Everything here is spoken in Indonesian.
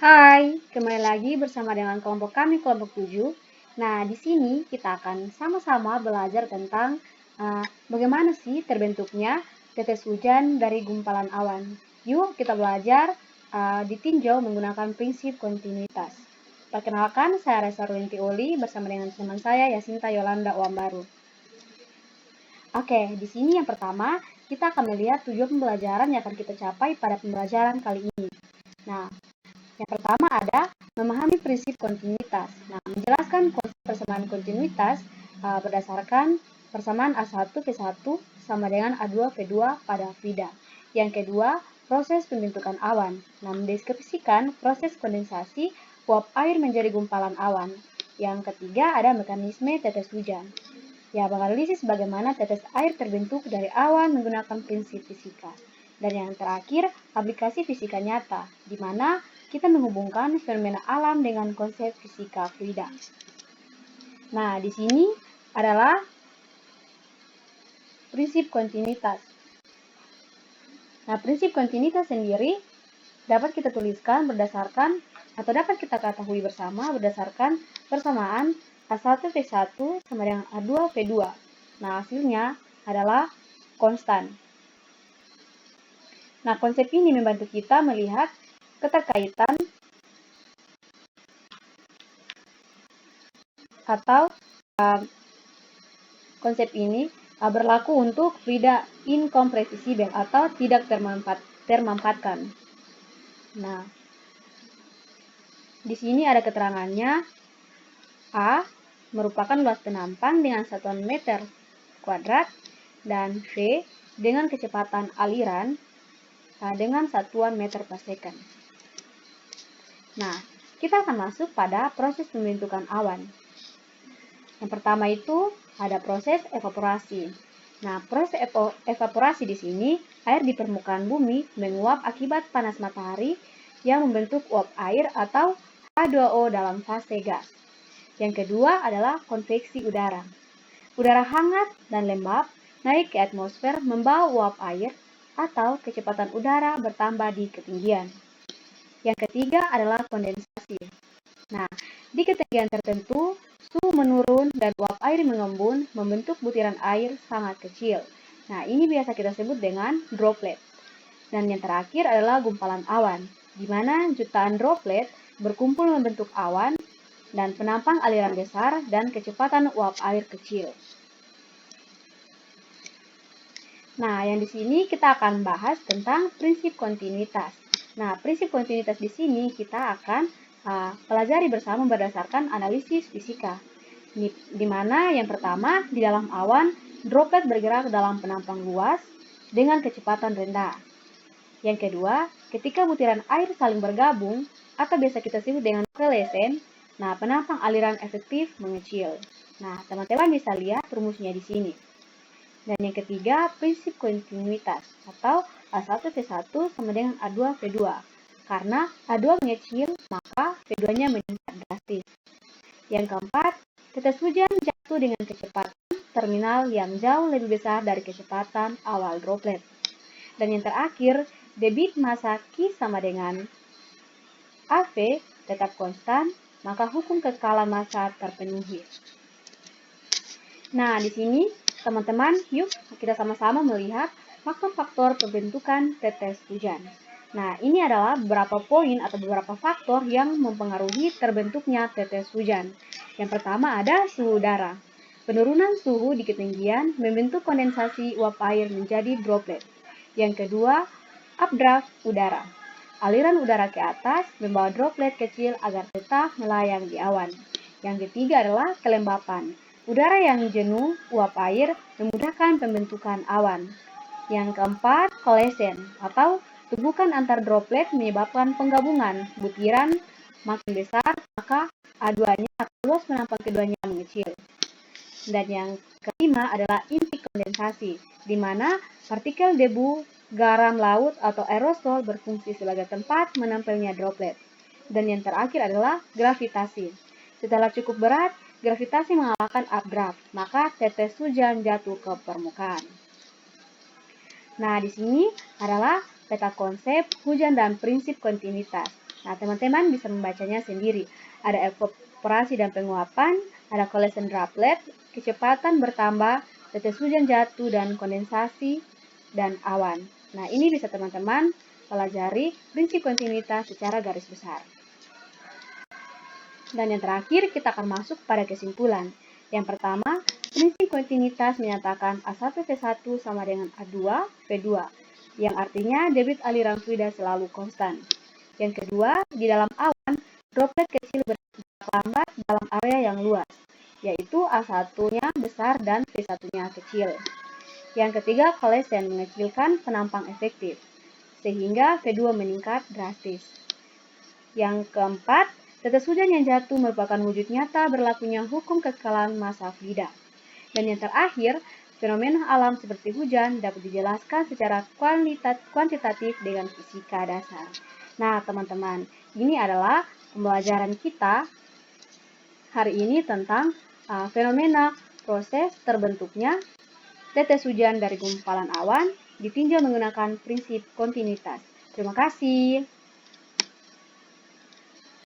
Hai, kembali lagi bersama dengan kelompok kami, kelompok 7. Nah, di sini kita akan sama-sama belajar tentang bagaimana sih terbentuknya tetes hujan dari gumpalan awan. Yuk kita belajar ditinjau menggunakan prinsip kontinuitas. Perkenalkan, saya Resa Ruinti Oli bersama dengan teman saya Yasinta Yolanda Wambaru. Oke, di sini yang pertama kita akan melihat tujuan pembelajaran yang akan kita capai pada pembelajaran kali ini. Nah, yang pertama ada memahami prinsip kontinuitas. Nah, menjelaskan konsep persamaan kontinuitas berdasarkan persamaan A1V1 sama dengan A2V2 pada fluida. Yang kedua, proses pembentukan awan. Nah, mendeskripsikan proses kondensasi uap air menjadi gumpalan awan. Yang ketiga ada mekanisme tetes hujan. Ya, menganalisis bagaimana tetes air terbentuk dari awan menggunakan prinsip fisika. Dan yang terakhir, aplikasi fisika nyata, di mana kita menghubungkan fenomena alam dengan konsep fisika fluida. Nah, di sini adalah prinsip kontinuitas. Nah, prinsip kontinuitas sendiri dapat kita tuliskan berdasarkan atau dapat kita ketahui bersama berdasarkan persamaan A1V1 sama dengan A2V2. Nah, hasilnya adalah konstan. Nah, konsep ini membantu kita melihat keterkaitan atau konsep ini berlaku untuk fluida incompressible atau tidak termampatkan. Nah, di sini ada keterangannya. A merupakan luas penampang dengan satuan meter kuadrat dan V dengan kecepatan aliran dengan satuan meter per second. Nah, kita akan masuk pada proses pembentukan awan. Yang pertama itu ada proses evaporasi. Nah, proses evaporasi di sini air di permukaan bumi menguap akibat panas matahari yang membentuk uap air atau H2O dalam fase gas. Yang kedua adalah konveksi udara. Udara hangat dan lembab naik ke atmosfer membawa uap air atau kecepatan udara bertambah di ketinggian. Yang ketiga adalah kondensasi. Nah, di ketinggian tertentu, suhu menurun dan uap air mengembun membentuk butiran air sangat kecil. Nah, ini biasa kita sebut dengan droplet. Dan yang terakhir adalah gumpalan awan, di mana jutaan droplet berkumpul membentuk awan dan penampang aliran besar dan kecepatan uap air kecil. Nah, yang di sini kita akan bahas tentang prinsip kontinuitas. Nah, prinsip kontinuitas di sini kita akan pelajari bersama berdasarkan analisis fisika. Di mana yang pertama, di dalam awan, droplet bergerak dalam penampang luas dengan kecepatan rendah. Yang kedua, ketika butiran air saling bergabung, atau biasa kita sebut dengan coalescence, nah, penampang aliran efektif mengecil. Nah, teman-teman bisa lihat rumusnya di sini. Dan yang ketiga, prinsip kontinuitas atau A1V1 sama dengan A2V2. Karena A2 mengecil, maka V2-nya meningkat drastis. Yang keempat, tetes hujan jatuh dengan kecepatan terminal yang jauh lebih besar dari kecepatan awal droplet. Dan yang terakhir, debit massa Q sama dengan AV tetap konstan, maka hukum kekalan massa terpenuhi. Nah, di sini teman-teman, yuk kita sama-sama melihat faktor-faktor pembentukan tetes hujan. Nah, ini adalah beberapa poin atau beberapa faktor yang mempengaruhi terbentuknya tetes hujan. Yang pertama ada suhu udara. Penurunan suhu di ketinggian membentuk kondensasi uap air menjadi droplet. Yang kedua, updraft udara. Aliran udara ke atas membawa droplet kecil agar tetap melayang di awan. Yang ketiga adalah kelembapan. Udara yang jenuh uap air memudahkan pembentukan awan. Yang keempat, coalescence atau tubukan antar droplet menyebabkan penggabungan butiran makin besar, maka A2-nya atau luas penampang keduanya mengecil. Dan yang kelima adalah inti kondensasi, di mana partikel debu, garam laut atau aerosol berfungsi sebagai tempat menempelnya droplet. Dan yang terakhir adalah gravitasi. Setelah cukup berat, gravitasi mengalahkan updraft, maka tetes hujan jatuh ke permukaan. Nah, di sini adalah peta konsep hujan dan prinsip kontinuitas. Nah, teman-teman bisa membacanya sendiri. Ada evaporasi dan penguapan, ada collision droplet, kecepatan bertambah, tetes hujan jatuh, dan kondensasi, dan awan. Nah, ini bisa teman-teman pelajari prinsip kontinuitas secara garis besar. Dan yang terakhir, kita akan masuk pada kesimpulan. Yang pertama, prinsip kontinuitas menyatakan A1V1 sama dengan A2V2, yang artinya debit aliran fluida selalu konstan. Yang kedua, di dalam awan, droplet kecil bergerak lambat dalam area yang luas, yaitu A1-nya besar dan V1-nya kecil. Yang ketiga, collision mengecilkan penampang efektif, sehingga V2 meningkat drastis. Yang keempat, tetes hujan yang jatuh merupakan wujud nyata berlakunya hukum kekekalan massa fluida. Dan yang terakhir, fenomena alam seperti hujan dapat dijelaskan secara kuantitatif dengan fisika dasar. Nah, teman-teman, ini adalah pembelajaran kita hari ini tentang fenomena proses terbentuknya tetes hujan dari gumpalan awan ditinjau menggunakan prinsip kontinuitas. Terima kasih.